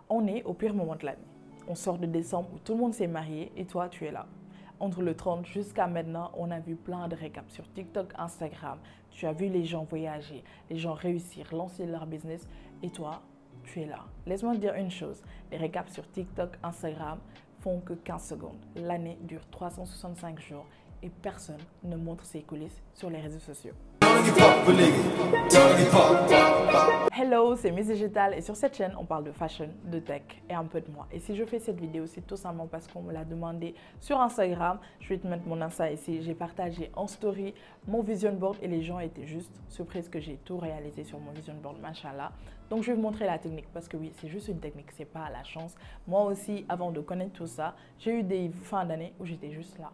On est au pire moment de l'année. On sort de décembre où tout le monde s'est marié et toi, tu es là. Entre le 30 jusqu'à maintenant, on a vu plein de récaps sur TikTok, Instagram. Tu as vu les gens voyager, les gens réussir, lancer leur business et toi, tu es là. Laisse-moi te dire une chose, les récaps sur TikTok, Instagram font que 15 secondes. L'année dure 365 jours et personne ne montre ses coulisses sur les réseaux sociaux. Hello, c'est Miss Digital et sur cette chaîne, on parle de fashion, de tech et un peu de moi. Et si je fais cette vidéo, c'est tout simplement parce qu'on me l'a demandé sur Instagram. Je vais te mettre mon Insta ici. J'ai partagé en story mon vision board et les gens étaient juste surpris que j'ai tout réalisé sur mon vision board, machallah. Donc je vais vous montrer la technique parce que oui, c'est juste une technique, c'est pas la chance. Moi aussi, avant de connaître tout ça, j'ai eu des fins d'année où j'étais juste là.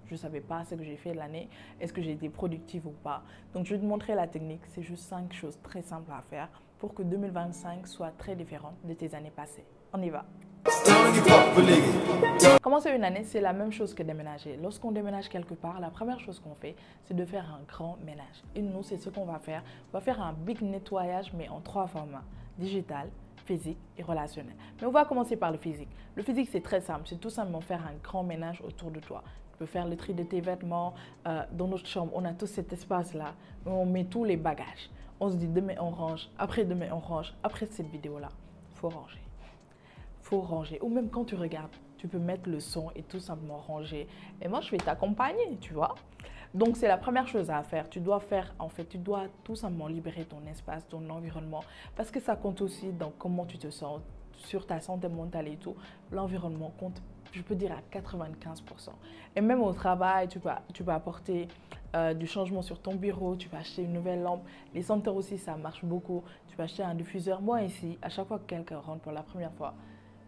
Je ne savais pas ce que j'ai fait l'année, est-ce que j'ai été productive ou pas. Donc, je vais te montrer la technique. C'est juste 5 choses très simples à faire pour que 2025 soit très différent de tes années passées. On y va. Commencer une année, c'est la même chose que déménager. Lorsqu'on déménage quelque part, la première chose qu'on fait, c'est de faire un grand ménage. Et nous, c'est ce qu'on va faire. On va faire un big nettoyage, mais en 3 formats. Digital, physique et relationnel. Mais on va commencer par le physique. Le physique, c'est très simple. C'est tout simplement faire un grand ménage autour de toi. Tu peux faire le tri de tes vêtements. Dans notre chambre, on a tout cet espace-là. On met tous les bagages. On se dit demain, on range. Après demain, on range. Après cette vidéo-là, il faut ranger. Il faut ranger. Ou même quand tu regardes, tu peux mettre le son et tout simplement ranger. Et moi, je vais t'accompagner, tu vois. Donc, c'est la première chose à faire. Tu dois tout simplement libérer ton espace, ton environnement. Parce que ça compte aussi dans comment tu te sens, sur ta santé mentale et tout. L'environnement compte, je peux dire, à 95%. Et même au travail, tu peux apporter du changement sur ton bureau. Tu peux acheter une nouvelle lampe. Les senteurs aussi, ça marche beaucoup. Tu peux acheter un diffuseur. Moi, ici, à chaque fois que quelqu'un rentre pour la première fois,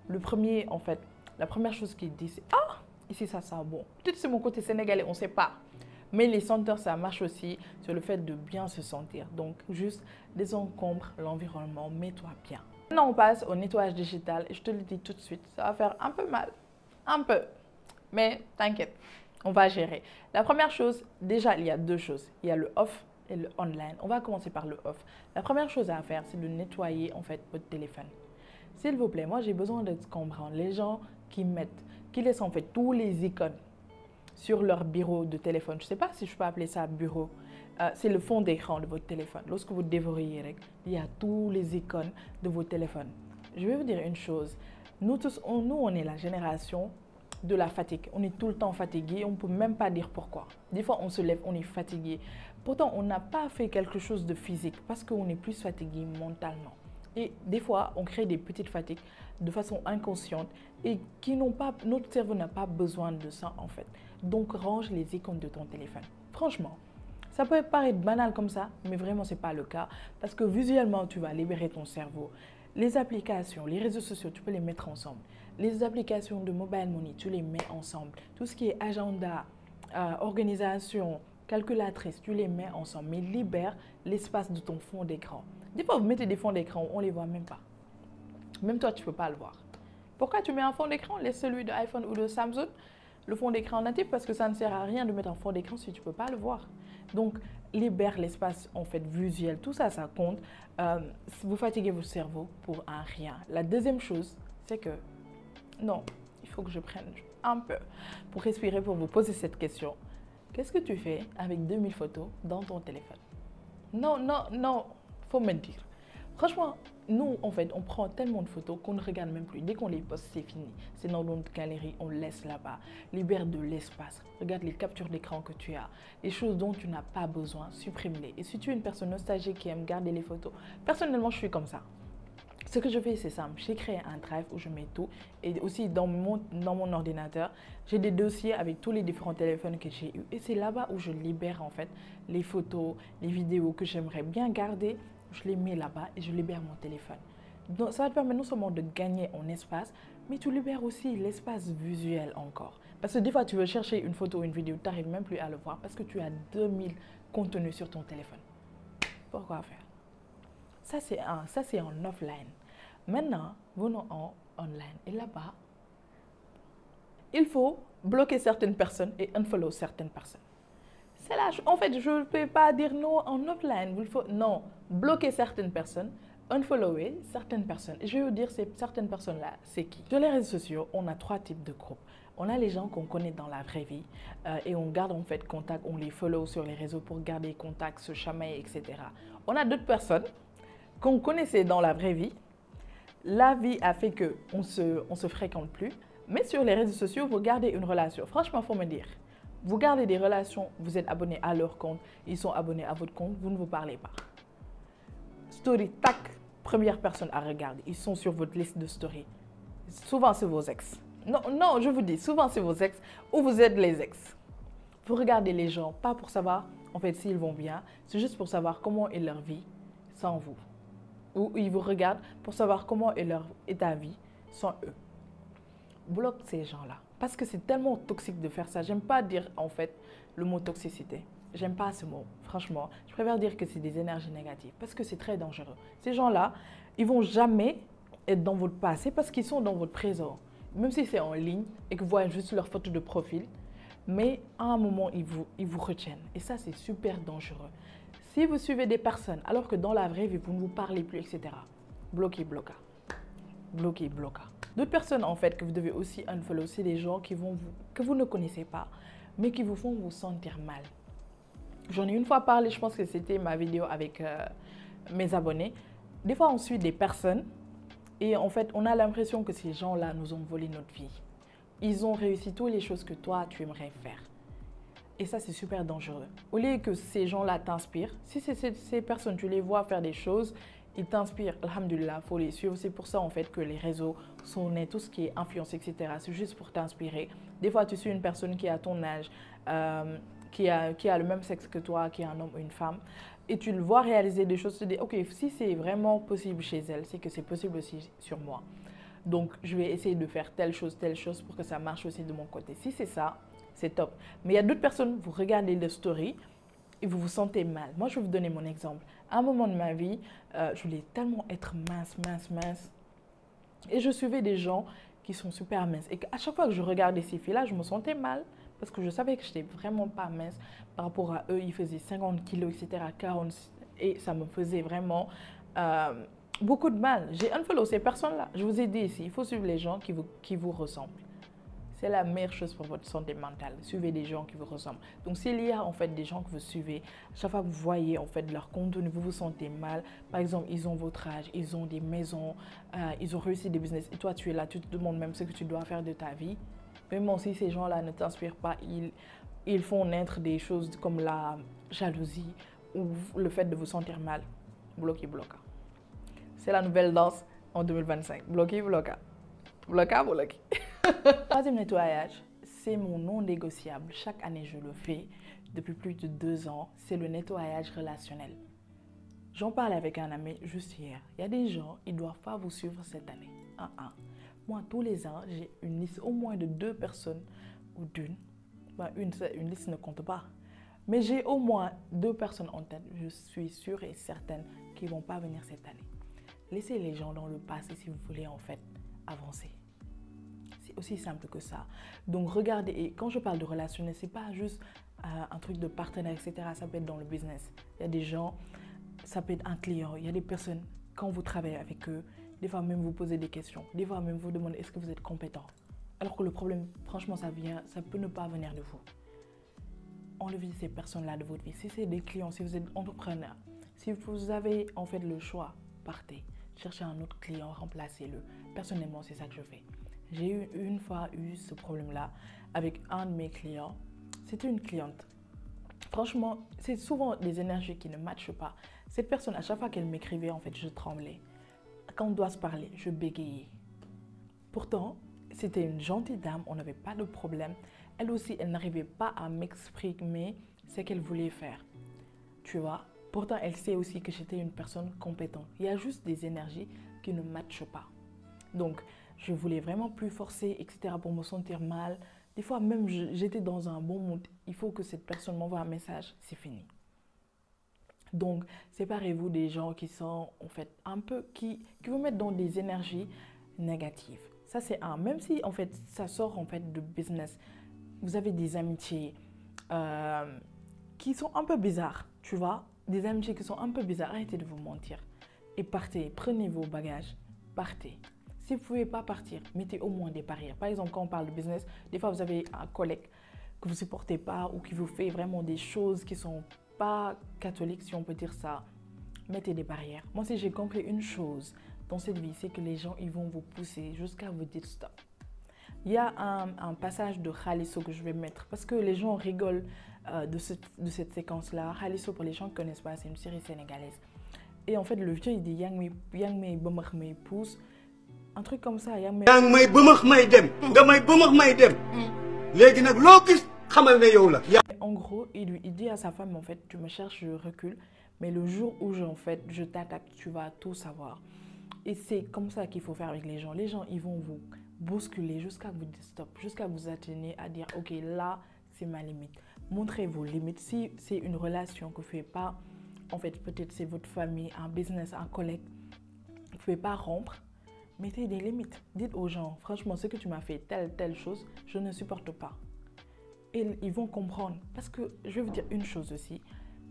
la première chose qu'il dit, c'est « Ah, ici, ça sent bon. » Peut-être c'est mon côté sénégalais, on ne sait pas. Mais les senteurs, ça marche aussi sur le fait de bien se sentir. Donc, juste désencombre l'environnement, mets-toi bien. Maintenant, on passe au nettoyage digital. Et je te le dis tout de suite, ça va faire un peu mal. Un peu. Mais t'inquiète, on va gérer. La première chose, déjà, il y a 2 choses. Il y a le off et le online. On va commencer par le off. La première chose à faire, c'est de nettoyer en fait votre téléphone. S'il vous plaît, moi j'ai besoin de comprendre les gens qui laissent en fait tous les icônes sur leur bureau de téléphone. Je ne sais pas si je peux appeler ça bureau. C'est le fond d'écran de votre téléphone. Lorsque vous déverrouillez, il y a tous les icônes de vos téléphones. Je vais vous dire une chose. Nous tous, on est la génération de la fatigue. On est tout le temps fatigué. On ne peut même pas dire pourquoi. Des fois, on se lève, on est fatigué. Pourtant, on n'a pas fait quelque chose de physique parce qu'on est plus fatigué mentalement. Et des fois, on crée des petites fatigues de façon inconsciente et notre cerveau n'a pas besoin de ça en fait. Donc, range les icônes de ton téléphone. Franchement, ça peut paraître banal comme ça, mais vraiment, ce n'est pas le cas. Parce que visuellement, tu vas libérer ton cerveau. Les applications, les réseaux sociaux, tu peux les mettre ensemble. Les applications de mobile money, tu les mets ensemble. Tout ce qui est agenda, organisation, calculatrice, tu les mets ensemble. Mais libère l'espace de ton fond d'écran. Des fois, vous mettez des fonds d'écran, on ne les voit même pas. Même toi, tu ne peux pas le voir. Pourquoi tu mets un fond d'écran? Laisse celui de iPhone ou de Samsung, le fond d'écran natif, parce que ça ne sert à rien de mettre un fond d'écran si tu ne peux pas le voir. Donc, libère l'espace en fait visuel. Tout ça, ça compte. Vous fatiguez votre cerveau pour un rien. La deuxième chose, c'est que, non, il faut que je prenne un peu pour respirer, pour vous poser cette question. Qu'est-ce que tu fais avec 2000 photos dans ton téléphone? Non, non, non. Faut mentir. Franchement, nous, en fait, on prend tellement de photos qu'on ne regarde même plus. Dès qu'on les poste, c'est fini. C'est dans notre galerie, on laisse là-bas. Libère de l'espace. Regarde les captures d'écran que tu as. Les choses dont tu n'as pas besoin, supprime-les. Et si tu es une personne nostalgique qui aime garder les photos, personnellement, je suis comme ça. Ce que je fais, c'est simple. J'ai créé un drive où je mets tout. Et aussi, dans mon ordinateur, j'ai des dossiers avec tous les différents téléphones que j'ai eus. Et c'est là-bas où je libère, en fait, les photos, les vidéos que j'aimerais bien garder. Je les mets là-bas et je libère mon téléphone. Donc, ça va te permettre non seulement de gagner en espace, mais tu libères aussi l'espace visuel encore. Parce que des fois, tu veux chercher une photo ou une vidéo, tu n'arrives même plus à le voir parce que tu as 2000 contenus sur ton téléphone. Pourquoi faire? Ça, c'est en offline. Maintenant, venons en online. Et là-bas, il faut bloquer certaines personnes et unfollow certaines personnes. En fait, je ne peux pas dire non en offline. Non, bloquer certaines personnes, unfollower certaines personnes. Et je vais vous dire, certaines personnes-là, c'est qui? Sur les réseaux sociaux, on a 3 types de groupes. On a les gens qu'on connaît dans la vraie vie et on garde en fait contact, on les follow sur les réseaux pour garder contact, se chamailler, etc. On a d'autres personnes qu'on connaissait dans la vraie vie. La vie a fait qu'on ne se fréquente plus. Mais sur les réseaux sociaux, vous gardez une relation. Franchement, il faut me dire. Vous gardez des relations, vous êtes abonné à leur compte, ils sont abonnés à votre compte, vous ne vous parlez pas. Story, tac, première personne à regarder. Ils sont sur votre liste de story. Souvent, c'est vos ex. Non, je vous dis, souvent, c'est vos ex ou vous êtes les ex. Vous regardez les gens, pas pour savoir, en fait, s'ils vont bien. C'est juste pour savoir comment est leur vie sans vous. Ou ils vous regardent pour savoir comment est leur état de vie sans eux. Bloque ces gens-là. Parce que c'est tellement toxique de faire ça. J'aime pas dire, en fait, le mot toxicité. J'aime pas ce mot, franchement. Je préfère dire que c'est des énergies négatives parce que c'est très dangereux. Ces gens-là, ils vont jamais être dans votre passé parce qu'ils sont dans votre présent. Même si c'est en ligne et que vous voyez juste leur photo de profil, mais à un moment, ils vous retiennent. Et ça, c'est super dangereux. Si vous suivez des personnes alors que dans la vraie vie, vous ne vous parlez plus, etc., bloquez, bloquez. Bloquez, bloquez. D'autres personnes, en fait, que vous devez aussi unfollow, c'est des gens que vous ne connaissez pas, mais qui vous font vous sentir mal. J'en ai une fois parlé, je pense que c'était ma vidéo avec mes abonnés. Des fois, on suit des personnes et en fait, on a l'impression que ces gens-là nous ont volé notre vie. Ils ont réussi toutes les choses que toi, tu aimerais faire. Et ça, c'est super dangereux. Au lieu que ces gens-là t'inspirent, si ces personnes, tu les vois faire des choses, ils t'inspirent, alhamdoulilah, il faut les suivre. C'est pour ça, en fait, que les réseaux sont nés, tout ce qui est influence, etc. C'est juste pour t'inspirer. Des fois, tu suis une personne qui a ton âge, qui a le même sexe que toi, qui est un homme ou une femme, et tu le vois réaliser des choses, tu te dis, ok, si c'est vraiment possible chez elle, c'est que c'est possible aussi sur moi. Donc, je vais essayer de faire telle chose pour que ça marche aussi de mon côté. Si c'est ça, c'est top. Mais il y a d'autres personnes, vous regardez les stories et vous vous sentez mal. Moi, je vais vous donner mon exemple. À un moment de ma vie, je voulais tellement être mince. Et je suivais des gens qui sont super minces. Et à chaque fois que je regardais ces filles-là, je me sentais mal. Parce que je savais que je n'étais vraiment pas mince. Par rapport à eux, ils faisaient 50 kilos, etc., 40. Et ça me faisait vraiment beaucoup de mal. J'ai unfollow ces personnes-là. Je vous ai dit ici, il faut suivre les gens qui vous ressemblent. C'est la meilleure chose pour votre santé mentale. Suivez des gens qui vous ressemblent. Donc, s'il y a en fait des gens que vous suivez, chaque fois que vous voyez en fait leur contenu, vous vous sentez mal. Par exemple, ils ont votre âge, ils ont des maisons, ils ont réussi des business. Et toi, tu es là, tu te demandes même ce que tu dois faire de ta vie. Vraiment, si ces gens-là ne t'inspirent pas, ils font naître des choses comme la jalousie ou le fait de vous sentir mal. Bloquez. C'est la nouvelle danse en 2025. Bloquez. Bloquez. Troisième nettoyage, c'est mon non négociable. Chaque année, je le fais depuis plus de 2 ans. C'est le nettoyage relationnel. J'en parlais avec un ami juste hier. Il y a des gens, ils ne doivent pas vous suivre cette année. Moi, tous les ans, j'ai une liste au moins de 2 personnes ou d'une. Une liste ne compte pas. Mais j'ai au moins 2 personnes en tête. Je suis sûre et certaine qu'ils ne vont pas venir cette année. Laissez les gens dans le passé si vous voulez en fait avancer. C'est aussi simple que ça. Donc regardez, et quand je parle de relationnel, ce n'est pas juste un truc de partenaire, etc. Ça peut être dans le business. Il y a des gens, ça peut être un client. Il y a des personnes, quand vous travaillez avec eux, des fois même vous posez des questions. Des fois même vous demandez est-ce que vous êtes compétent. Alors que le problème, franchement, ça peut ne pas venir de vous. Enlevez ces personnes-là de votre vie. Si c'est des clients, si vous êtes entrepreneur, si vous avez en fait le choix, partez. Cherchez un autre client, remplacez-le. Personnellement, c'est ça que je fais. J'ai une fois eu ce problème-là avec un de mes clients. C'était une cliente. Franchement, c'est souvent des énergies qui ne matchent pas. Cette personne, à chaque fois qu'elle m'écrivait, en fait, je tremblais. Quand on doit se parler, je bégayais. Pourtant, c'était une gentille dame, on n'avait pas de problème. Elle aussi, elle n'arrivait pas à m'exprimer ce qu'elle voulait faire. Tu vois? Pourtant, elle sait aussi que j'étais une personne compétente. Il y a juste des énergies qui ne matchent pas. Donc, je voulais vraiment plus forcer, etc. pour me sentir mal. Des fois, même j'étais dans un bon mood. Il faut que cette personne m'envoie un message, c'est fini. Donc, séparez-vous des gens qui sont, en fait, un peu, qui vous mettent dans des énergies négatives. Ça, c'est un. Même si, en fait, ça sort, en fait, de business. Vous avez des amitiés qui sont un peu bizarres, tu vois. Des amitiés qui sont un peu bizarres. Arrêtez de vous mentir. et partez. Prenez vos bagages, partez. Si vous ne pouvez pas partir, mettez au moins des barrières. Par exemple, quand on parle de business, des fois vous avez un collègue que vous ne supportez pas ou qui vous fait vraiment des choses qui ne sont pas catholiques, si on peut dire ça. Mettez des barrières. Moi, si j'ai compris une chose dans cette vie, c'est que les gens, ils vont vous pousser jusqu'à vous dire stop. Il y a un passage de Khalisso que je vais mettre parce que les gens rigolent de cette séquence-là. Khalisso, pour les gens qui ne connaissent pas, c'est une série sénégalaise. Et en fait, le vieux, il dit Yang me bëmax may pousse. Un truc comme ça. Yang may bëmax may dem. Nga may bëmax may dem. Légui nak lo gis xamal ne yow la. En gros, il dit à sa femme, en fait, tu me cherches, je recule. Mais le jour où je t'attaque, tu vas tout savoir. Et c'est comme ça qu'il faut faire avec les gens. Les gens, ils vont vous bousculer jusqu'à vous dire stop, jusqu'à vous atteindre à dire ok, là, c'est ma limite. Montrez vos limites. Si c'est une relation que vous ne pouvez pas, en fait, peut-être c'est votre famille, un business, un collègue, vous ne pouvez pas rompre, mettez des limites. Dites aux gens, franchement, ce que tu m'as fait, telle chose, je ne supporte pas. Et ils vont comprendre. Parce que je vais vous dire une chose aussi,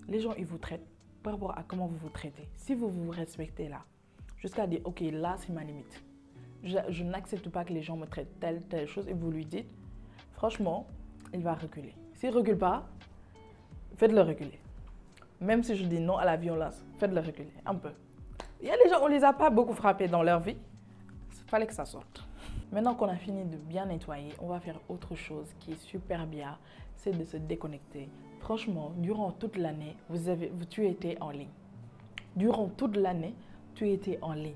les gens, ils vous traitent par rapport à comment vous vous traitez. Si vous vous respectez là, jusqu'à dire, ok, là, c'est ma limite. Je n'accepte pas que les gens me traitent telle chose et vous lui dites, franchement, il va reculer. S'il ne recule pas, faites-le reculer. Même si je dis non à la violence, faites-le reculer un peu. Il y a des gens, on ne les a pas beaucoup frappés dans leur vie. Il fallait que ça sorte. Maintenant qu'on a fini de bien nettoyer, on va faire autre chose qui est super bien, c'est de se déconnecter. Franchement, durant toute l'année, tu étais en ligne. Durant toute l'année, tu étais en ligne.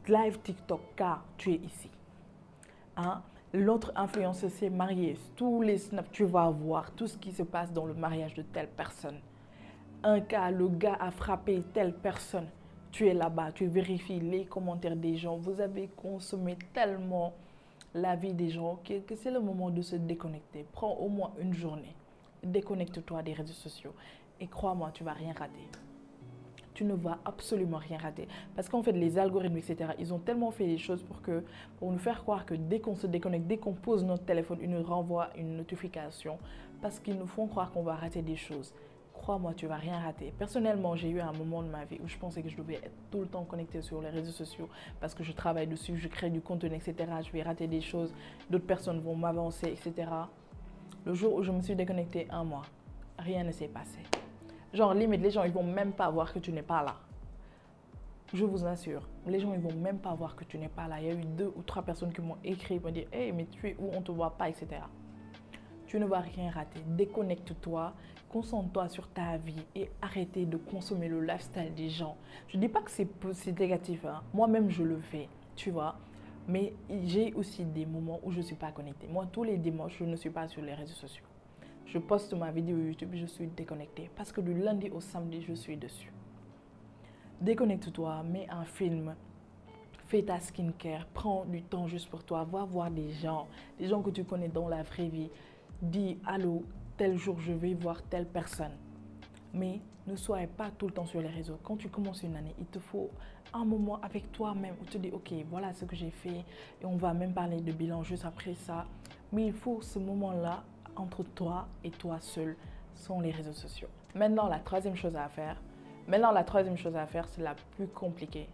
Live TikTok, car tu es ici. Hein? L'autre influenceuse s'est mariée. Tous les snaps, tu vas voir tout ce qui se passe dans le mariage de telle personne. Un cas, le gars a frappé telle personne. Tu es là-bas, tu vérifies les commentaires des gens. Vous avez consommé tellement la vie des gens que c'est le moment de se déconnecter. Prends au moins une journée. Déconnecte-toi des réseaux sociaux. Et crois-moi, tu ne vas rien rater. Tu ne vas absolument rien rater. Parce qu'en fait, les algorithmes, etc., ils ont tellement fait les choses pour nous faire croire que dès qu'on se déconnecte, dès qu'on pose notre téléphone, ils nous renvoient une notification parce qu'ils nous font croire qu'on va rater des choses. Crois-moi, tu ne vas rien rater. Personnellement, j'ai eu un moment de ma vie où je pensais que je devais être tout le temps connectée sur les réseaux sociaux parce que je travaille dessus, je crée du contenu, etc. Je vais rater des choses, d'autres personnes vont m'avancer, etc. Le jour où je me suis déconnectée, un mois, rien ne s'est passé. Genre, limite, les gens, ils vont même pas voir que tu n'es pas là. Je vous assure, les gens, ils vont même pas voir que tu n'es pas là. Il y a eu 2 ou 3 personnes qui m'ont écrit pour me dire « Hey, mais tu es où? On ne te voit pas, etc. » Tu ne vas rien rater. Déconnecte-toi, concentre-toi sur ta vie et arrêtez de consommer le lifestyle des gens. Je ne dis pas que c'est négatif. Hein. Moi-même, je le fais, tu vois. Mais j'ai aussi des moments où je ne suis pas connectée. Moi, tous les dimanches, je ne suis pas sur les réseaux sociaux. Je poste ma vidéo YouTube, je suis déconnectée. Parce que du lundi au samedi, je suis dessus. Déconnecte-toi, mets un film, fais ta skincare, prends du temps juste pour toi, va voir des gens que tu connais dans la vraie vie. Dis, allô, tel jour, je vais voir telle personne. Mais ne soyez pas tout le temps sur les réseaux. Quand tu commences une année, il te faut un moment avec toi-même où tu te dis, ok, voilà ce que j'ai fait et on va même parler de bilan juste après ça. Mais il faut ce moment-là entre toi et toi seul, sans les réseaux sociaux. Maintenant, la troisième chose à faire, c'est la plus compliquée.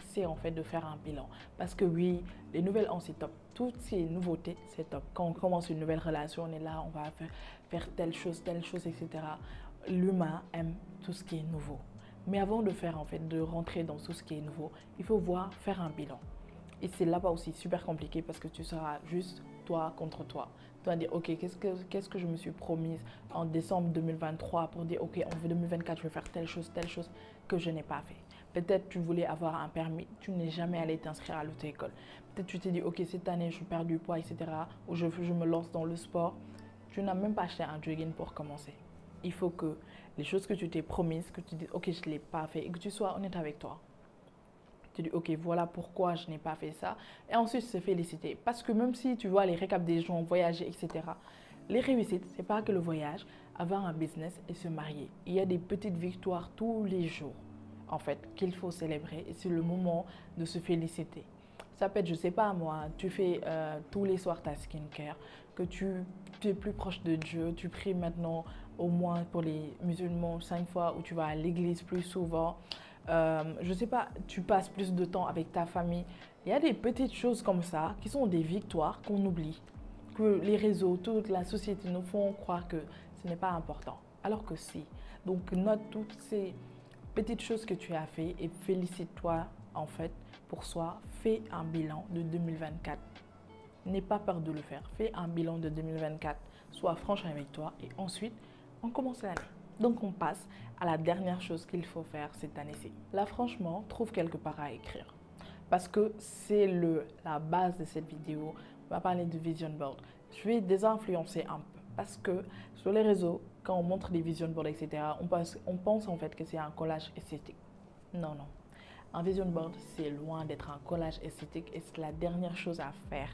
C'est en fait de faire un bilan. Parce que oui, les nouvelles ans, c'est top. Toutes ces nouveautés, c'est top. Quand on commence une nouvelle relation, on est là, on va faire telle chose, etc. L'humain aime tout ce qui est nouveau. Mais avant de rentrer dans tout ce qui est nouveau, il faut faire un bilan. Et c'est là-bas aussi super compliqué parce que tu seras juste toi contre toi. Tu vas dire, ok, qu'est-ce que je me suis promise en décembre 2023 pour dire, ok, en 2024, je vais faire telle chose que je n'ai pas fait. Peut-être tu voulais avoir un permis, tu n'es jamais allé t'inscrire à l'auto-école. Peut-être tu t'es dit, ok, cette année, je perds du poids, etc. Ou je me lance dans le sport. Tu n'as même pas acheté un jogging pour commencer. Il faut que les choses que tu t'es promises, que tu dis, ok, je ne l'ai pas fait et que tu sois honnête avec toi. Tu dis, ok, voilà pourquoi je n'ai pas fait ça. Et ensuite, se féliciter. Parce que même si tu vois les récaps des gens, voyager, etc., les réussites, ce n'est pas que le voyage, avoir un business et se marier. Il y a des petites victoires tous les jours, en fait, qu'il faut célébrer. Et c'est le moment de se féliciter. Ça peut être, je ne sais pas moi, tu fais tous les soirs ta skincare, que tu es plus proche de Dieu, tu pries maintenant au moins pour les musulmans 5 fois, ou tu vas à l'église plus souvent. je ne sais pas, tu passes plus de temps avec ta famille. Il y a des petites choses comme ça qui sont des victoires qu'on oublie, que les réseaux, toute la société nous font croire que ce n'est pas important, alors que si. Donc note toutes ces petites choses que tu as fait et félicite-toi en fait pour soi. Fais un bilan de 2024. N'aie pas peur de le faire. Fais un bilan de 2024. Sois franche avec toi et ensuite, on commence l'année. Donc, on passe à la dernière chose qu'il faut faire cette année-ci. Là, franchement, trouve quelque part à écrire. Parce que c'est la base de cette vidéo. On va parler de vision board. Je vais désinfluencer un peu. Parce que sur les réseaux, quand on montre des vision boards, etc., on pense en fait que c'est un collage esthétique. Non, non. Un vision board, c'est loin d'être un collage esthétique et c'est la dernière chose à faire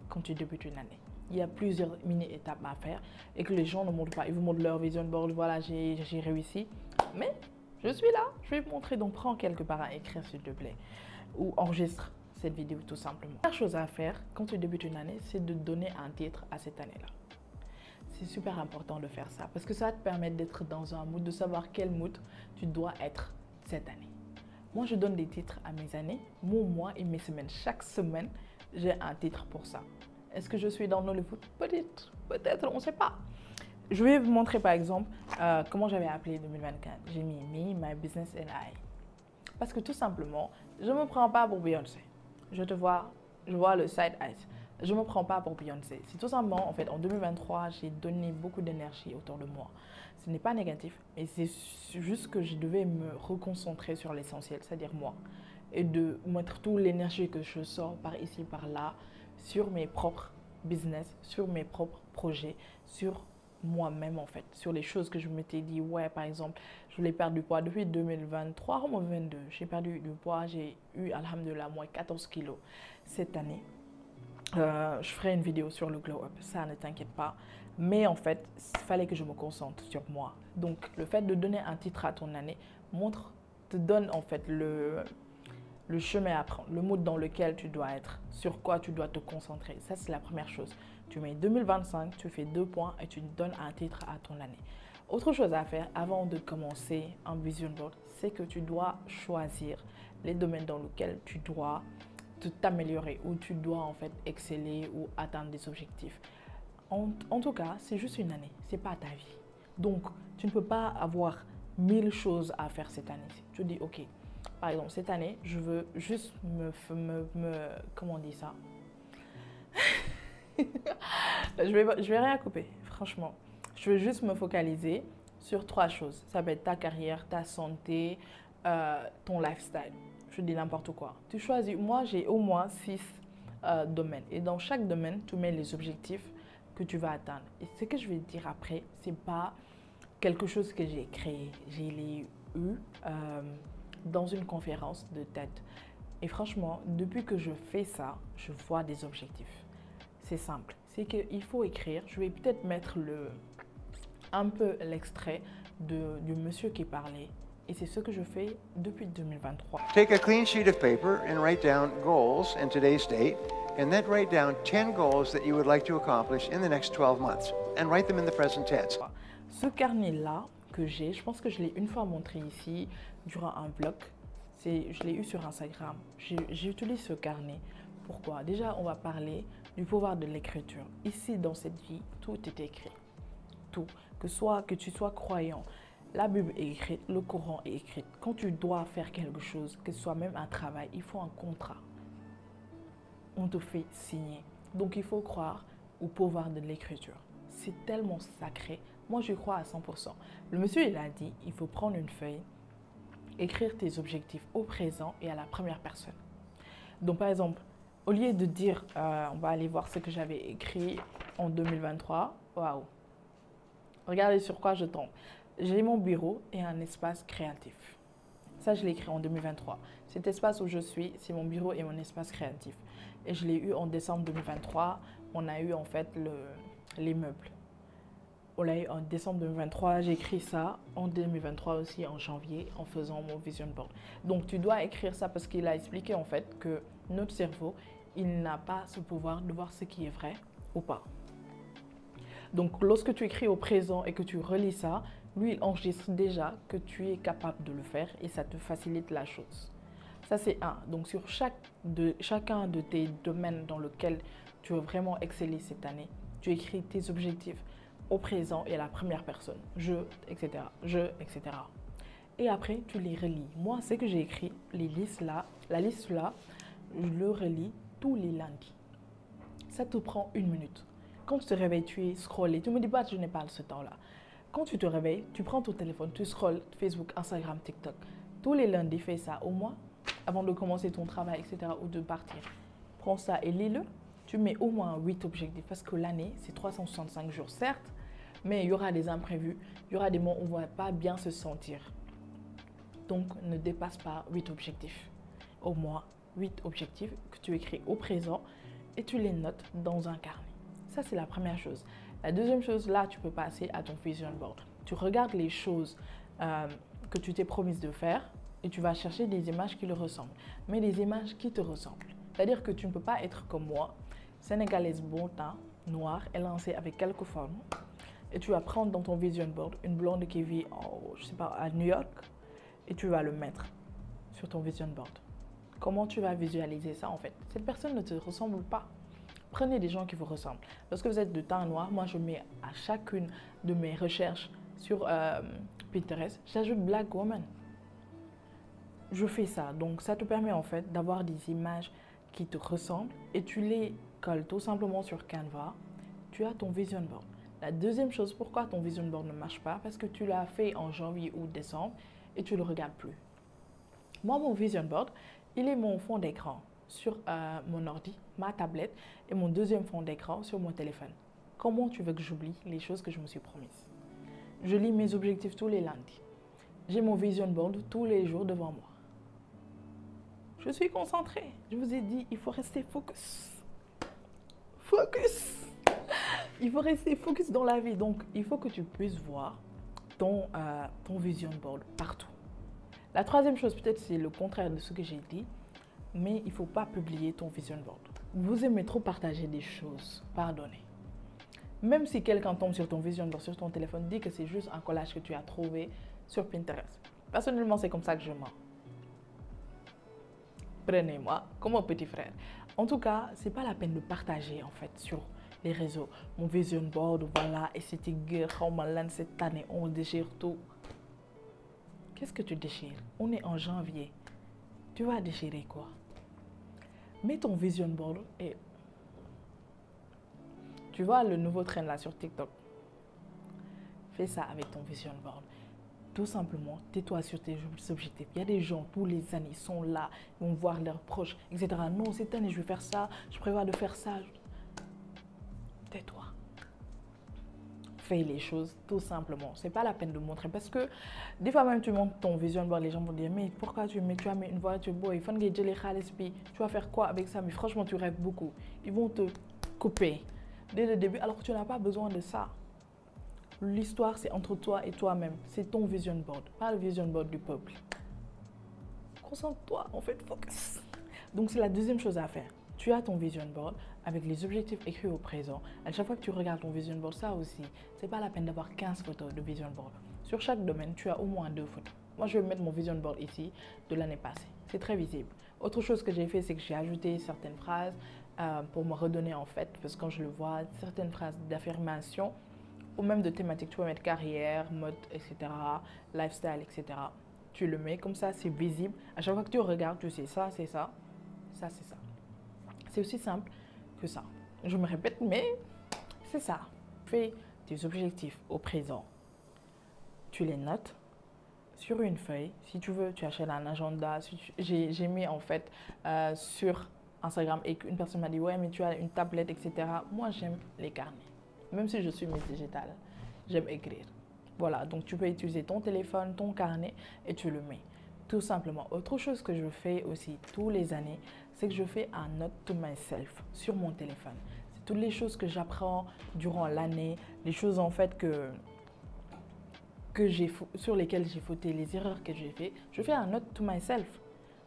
quand tu débutes une année. Il y a plusieurs mini-étapes à faire et que les gens ne montrent pas. Ils vous montrent leur vision board, voilà, j'ai réussi. Mais je suis là, je vais vous montrer. Donc, prends quelque part à écrire, s'il te plaît. Ou enregistre cette vidéo, tout simplement. La première chose à faire quand tu débutes une année, c'est de donner un titre à cette année-là. C'est super important de faire ça parce que ça va te permettre d'être dans un mood, de savoir quel mood tu dois être cette année. Moi, je donne des titres à mes années, mon mois et mes semaines. Chaque semaine, j'ai un titre pour ça. Est-ce que je suis dans Nollywood? Peut-être, on ne sait pas. Je vais vous montrer par exemple comment j'avais appelé 2024. J'ai mis Me, My Business and I. Parce que tout simplement, je ne me prends pas pour Beyoncé. Je vois le side eyes. Je ne me prends pas pour Beyoncé. C'est tout simplement, en fait, en 2023, j'ai donné beaucoup d'énergie autour de moi. Ce n'est pas négatif, mais c'est juste que je devais me reconcentrer sur l'essentiel, c'est-à-dire moi. Et de mettre toute l'énergie que je sors par ici, par là, sur mes propres business, sur mes propres projets, sur moi-même en fait, sur les choses que je m'étais dit, ouais, par exemple, je voulais perdre du poids depuis 2023 ou 2022. J'ai perdu du poids, j'ai eu, alhamdoulilah, moins 14 kilos cette année. Je ferai une vidéo sur le glow up, ça ne t'inquiète pas. Mais en fait, il fallait que je me concentre sur moi. Donc, le fait de donner un titre à ton année te donne en fait le chemin à prendre, le mode dans lequel tu dois être, sur quoi tu dois te concentrer. Ça, c'est la première chose. Tu mets 2025, tu fais 2 points et tu donnes un titre à ton année. Autre chose à faire avant de commencer un vision board, c'est que tu dois choisir les domaines dans lesquels tu dois t'améliorer ou tu dois en fait exceller ou atteindre des objectifs. En tout cas, c'est juste une année, c'est pas ta vie. Donc, tu ne peux pas avoir 1000 choses à faire cette année. Tu dis, ok, par exemple, cette année, je veux juste comment on dit ça? je vais rien couper, franchement. Je veux juste me focaliser sur 3 choses. Ça peut être ta carrière, ta santé, ton lifestyle. Je dis n'importe quoi. Tu choisis. Moi, j'ai au moins 6 domaines. Et dans chaque domaine, tu mets les objectifs que tu vas atteindre. Et ce que je vais te dire après, c'est pas quelque chose que j'ai créé. Je l'ai eu dans une conférence de TED. Et franchement, depuis que je fais ça, je vois des objectifs. C'est simple. C'est qu'il faut écrire. Je vais peut-être mettre un peu l'extrait du monsieur qui parlait. Et c'est ce que je fais depuis 2023. Take a clean sheet of paper and write down goals in today's date, and then write down 10 goals that you would like to accomplish in the next 12 months, and write them in the present tense. Ce carnet-là que j'ai, je pense que je l'ai une fois montré ici durant un vlog. Je l'ai eu sur Instagram. J'utilise ce carnet. Pourquoi? Déjà, on va parler du pouvoir de l'écriture. Ici, dans cette vie, tout est écrit. Tout. Que tu sois croyant. La Bible est écrite, le Coran est écrit. Quand tu dois faire quelque chose, que ce soit même un travail, il faut un contrat. On te fait signer. Donc, il faut croire au pouvoir de l'écriture. C'est tellement sacré. Moi, je crois à 100%. Le monsieur, il a dit, il faut prendre une feuille, écrire tes objectifs au présent et à la première personne. Donc, par exemple, au lieu de dire, on va aller voir ce que j'avais écrit en 2023. Waouh! Regardez sur quoi je tombe. J'ai mon bureau et un espace créatif. Ça, je l'ai écrit en 2023. Cet espace où je suis, c'est mon bureau et mon espace créatif. Et je l'ai eu en décembre 2023. On a eu en fait les meubles. On l'a eu en décembre 2023. J'ai écrit ça en 2023 aussi, en janvier, en faisant mon vision board. Donc, tu dois écrire ça parce qu'il a expliqué en fait que notre cerveau, il n'a pas ce pouvoir de voir ce qui est vrai ou pas. Donc, lorsque tu écris au présent et que tu relis ça, lui, il enregistre déjà que tu es capable de le faire et ça te facilite la chose. Ça, c'est un. Donc, sur chacun de tes domaines dans lesquels tu veux vraiment exceller cette année, tu écris tes objectifs au présent et à la première personne. Je, etc. Je, etc. Et après, tu les relis. Moi, c'est que j'ai écrit la liste là, je le relis tous les lundis. Ça te prend 1 minute. Quand tu te réveilles, tu es scrollé. Tu me dis pas, je n'ai pas ce temps-là. Quand tu te réveilles, tu prends ton téléphone, tu scrolles Facebook, Instagram, TikTok. Tous les lundis, fais ça au moins avant de commencer ton travail, etc. ou de partir. Prends ça et lis-le. Tu mets au moins 8 objectifs parce que l'année, c'est 365 jours, certes, mais il y aura des imprévus, il y aura des moments où on ne va pas bien se sentir. Donc, ne dépasse pas 8 objectifs. Au moins 8 objectifs que tu écris au présent et tu les notes dans un carnet. Ça, c'est la première chose. La deuxième chose, là, tu peux passer à ton vision board. Tu regardes les choses que tu t'es promise de faire et tu vas chercher des images qui le ressemblent, mais des images qui te ressemblent. C'est-à-dire que tu ne peux pas être comme moi, sénégalaise bon teint, noire, élancée avec quelques formes, et tu vas prendre dans ton vision board une blonde qui vit à New York et tu vas le mettre sur ton vision board. Comment tu vas visualiser ça en fait? Cette personne ne te ressemble pas. Prenez des gens qui vous ressemblent. Lorsque vous êtes de teint noir, moi je mets à chacune de mes recherches sur Pinterest, j'ajoute Black Woman. Je fais ça, donc ça te permet en fait d'avoir des images qui te ressemblent et tu les colles tout simplement sur Canva. Tu as ton vision board. La deuxième chose, pourquoi ton vision board ne marche pas? Parce que tu l'as fait en janvier ou décembre et tu ne le regardes plus. Moi, mon vision board, il est mon fond d'écran sur mon ordi, ma tablette et mon deuxième fond d'écran sur mon téléphone. Comment tu veux que j'oublie les choses que je me suis promises? Je lis mes objectifs tous les lundis. J'ai mon vision board tous les jours devant moi. Je suis concentrée. Je vous ai dit, il faut rester focus. Focus! Il faut rester focus dans la vie. Donc, il faut que tu puisses voir ton vision board partout. La troisième chose, peut-être, c'est le contraire de ce que j'ai dit, mais il ne faut pas publier ton vision board. Vous aimez trop partager des choses. Pardonnez. Même si quelqu'un tombe sur ton vision board, sur ton téléphone, dit que c'est juste un collage que tu as trouvé sur Pinterest. Personnellement, c'est comme ça que je mens. Prenez-moi comme un petit frère. En tout cas, ce n'est pas la peine de partager en fait sur les réseaux. Mon vision board, voilà, et c'était cette année, on déchire tout. Qu'est-ce que tu déchires? On est en janvier. Tu vas déchirer quoi? Mets ton vision board et tu vois le nouveau trend là sur TikTok. Fais ça avec ton vision board. Tout simplement, tais-toi sur tes objectifs. Il y a des gens, tous les années, ils sont là, ils vont voir leurs proches, etc. Non, cette année, je vais faire ça, je prévois de faire ça. Tais-toi. Fais les choses tout simplement. Ce n'est pas la peine de montrer parce que des fois même tu montes ton vision board, les gens vont dire mais pourquoi tu as mis une voiture boy, tu vas faire quoi avec ça? Mais franchement, tu rêves beaucoup. Ils vont te couper dès le début alors que tu n'as pas besoin de ça. L'histoire, c'est entre toi et toi-même. C'est ton vision board, pas le vision board du peuple. Concentre-toi, en fait, focus. Donc, c'est la deuxième chose à faire. Tu as ton vision board avec les objectifs écrits au présent. À chaque fois que tu regardes ton vision board, ça aussi, c'est pas la peine d'avoir 15 photos de vision board. Sur chaque domaine, tu as au moins 2 photos. Moi, je vais mettre mon vision board ici de l'année passée. C'est très visible. Autre chose que j'ai fait, c'est que j'ai ajouté certaines phrases pour me redonner en fait, parce que quand je le vois, certaines phrases d'affirmation ou même de thématiques, tu peux mettre carrière, mode, etc., lifestyle, etc. Tu le mets comme ça, c'est visible. À chaque fois que tu regardes, tu sais ça, c'est ça, ça, c'est ça. C'est aussi simple que ça. Je me répète, mais c'est ça. Fais tes objectifs au présent. Tu les notes sur une feuille. Si tu veux, tu achètes un agenda. J'ai mis en fait sur Instagram et une personne m'a dit « Ouais, mais tu as une tablette, etc. » Moi, j'aime les carnets. Même si je suis Miss Digital, j'aime écrire. Voilà, donc tu peux utiliser ton téléphone, ton carnet et tu le mets. Tout simplement. Autre chose que je fais aussi tous les années, c'est que je fais un note to myself sur mon téléphone. C'est toutes les choses que j'apprends durant l'année, les choses en fait sur lesquelles j'ai fauté, les erreurs que j'ai fait. Je fais un note to myself.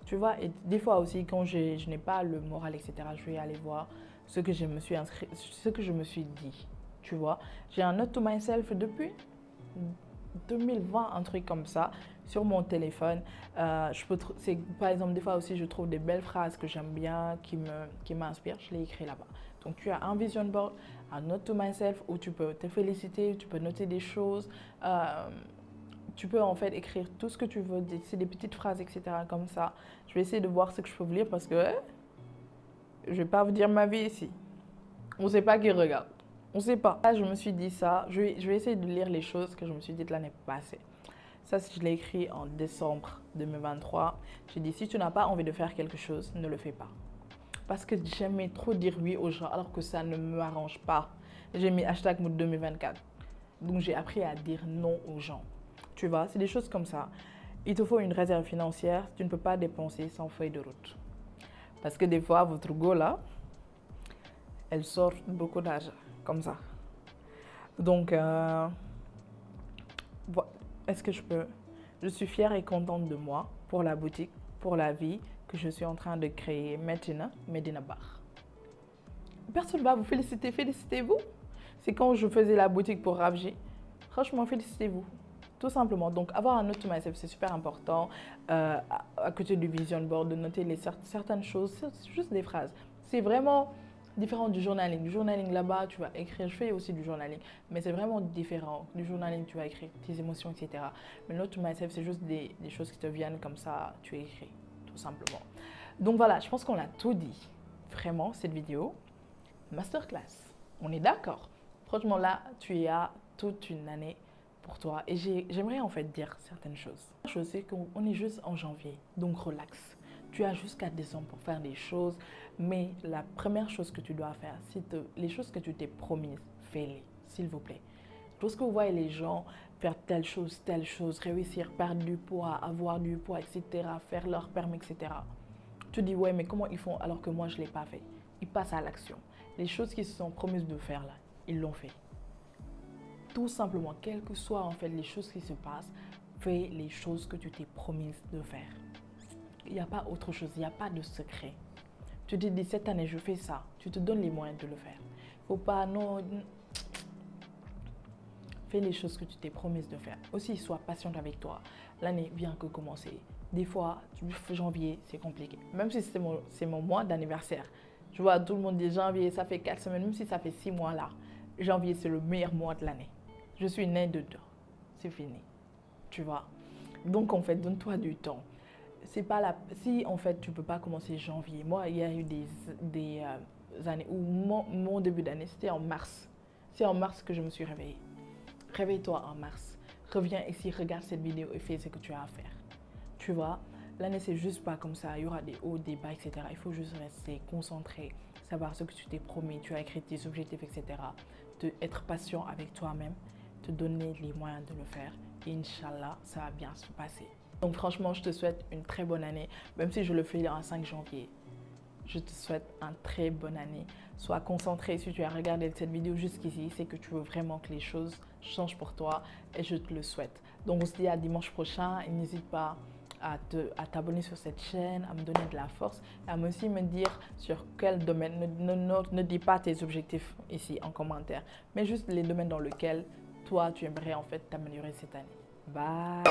Tu vois, et des fois aussi, quand je n'ai pas le moral, etc., je vais aller voir ce que je me suis inscrit, ce que je me suis dit. Tu vois, j'ai un note to myself depuis 2020, un truc comme ça, sur mon téléphone. Par exemple, des fois aussi, je trouve des belles phrases que j'aime bien, qui m'inspirent. Je les écris là-bas. Donc, tu as un vision board, un note to myself, où tu peux te féliciter, tu peux noter des choses. Tu peux en fait écrire tout ce que tu veux, c'est des petites phrases, etc. comme ça. Je vais essayer de voir ce que je peux vous lire parce que je ne vais pas vous dire ma vie ici. On ne sait pas qui regarde. On ne sait pas. Là, je me suis dit ça. Je vais essayer de lire les choses que je me suis dites l'année passée. Ça, je l'ai écrit en décembre 2023. J'ai dit, si tu n'as pas envie de faire quelque chose, ne le fais pas. Parce que j'aimais trop dire oui aux gens alors que ça ne m'arrange pas. J'ai mis #mood 2024. Donc, j'ai appris à dire non aux gens. Tu vois, c'est des choses comme ça. Il te faut une réserve financière. Tu ne peux pas dépenser sans feuille de route. Parce que des fois, votre go là, elle sort beaucoup d'argent. Comme ça. Donc, est-ce que je peux... Je suis fière et contente de moi pour la boutique, pour la vie que je suis en train de créer maintenant, Medina Bar. Personne ne va vous féliciter, félicitez-vous. C'est quand je faisais la boutique pour Ravji. Franchement, félicitez-vous. Tout simplement. Donc, avoir un note to myself, c'est super important. À côté du vision board, de noter certaines choses, c'est juste des phrases. C'est vraiment différent du journaling. Du journaling, là-bas, tu vas écrire. Je fais aussi du journaling, mais c'est vraiment différent. Du journaling, tu vas écrire tes émotions, etc. Mais note to myself, c'est juste des choses qui te viennent comme ça, tu écris, tout simplement. Donc voilà, je pense qu'on a tout dit. Vraiment, cette vidéo, masterclass. On est d'accord. Franchement, là, tu as toute une année pour toi. Et j'aimerais en fait dire certaines choses. La chose, c'est qu'on est juste en janvier, donc relax. Tu as jusqu'à décembre pour faire des choses, mais la première chose que tu dois faire, c'est les choses que tu t'es promises, fais-les, s'il vous plaît. Lorsque vous voyez les gens faire telle chose, réussir, perdre du poids, avoir du poids, etc., faire leur permis, etc., tu dis, ouais, mais comment ils font alors que moi, je ne l'ai pas fait? Ils passent à l'action. Les choses qu'ils se sont promises de faire là, ils l'ont fait. Tout simplement, quelles que soient en fait les choses qui se passent, fais les choses que tu t'es promise de faire. Il n'y a pas autre chose, il n'y a pas de secret. Tu te dis, cette année, je fais ça. Tu te donnes les moyens de le faire. Faut pas, non. Fais les choses que tu t'es promise de faire. Aussi, sois patiente avec toi. L'année vient que commencer. Des fois, janvier, c'est compliqué. Même si c'est mon mois d'anniversaire. Tu vois, tout le monde dit janvier, ça fait 4 semaines, même si ça fait 6 mois là. Janvier, c'est le meilleur mois de l'année. Je suis née dedans. C'est fini. Tu vois. Donc, en fait, donne-toi du temps. C'est pas la... Si, en fait, tu ne peux pas commencer janvier. Moi, il y a eu des années où mon début d'année, c'était en mars. C'est en mars que je me suis réveillée. Réveille-toi en mars. Reviens ici, regarde cette vidéo et fais ce que tu as à faire. Tu vois, l'année, c'est juste pas comme ça. Il y aura des hauts, des bas, etc. Il faut juste rester concentré, savoir ce que tu t'es promis, tu as écrit tes objectifs, etc. Être patient avec toi-même, te donner les moyens de le faire. Et Inch'Allah, ça va bien se passer. Donc franchement, je te souhaite une très bonne année, même si je le fais le 5 janvier. Je te souhaite une très bonne année. Sois concentré. Si tu as regardé cette vidéo jusqu'ici, c'est que tu veux vraiment que les choses changent pour toi et je te le souhaite. Donc on se dit à dimanche prochain et n'hésite pas à t'abonner sur cette chaîne, à me donner de la force et à aussi me dire sur quel domaine. Ne dis pas tes objectifs ici en commentaire, mais juste les domaines dans lesquels toi tu aimerais en fait t'améliorer cette année. Bye.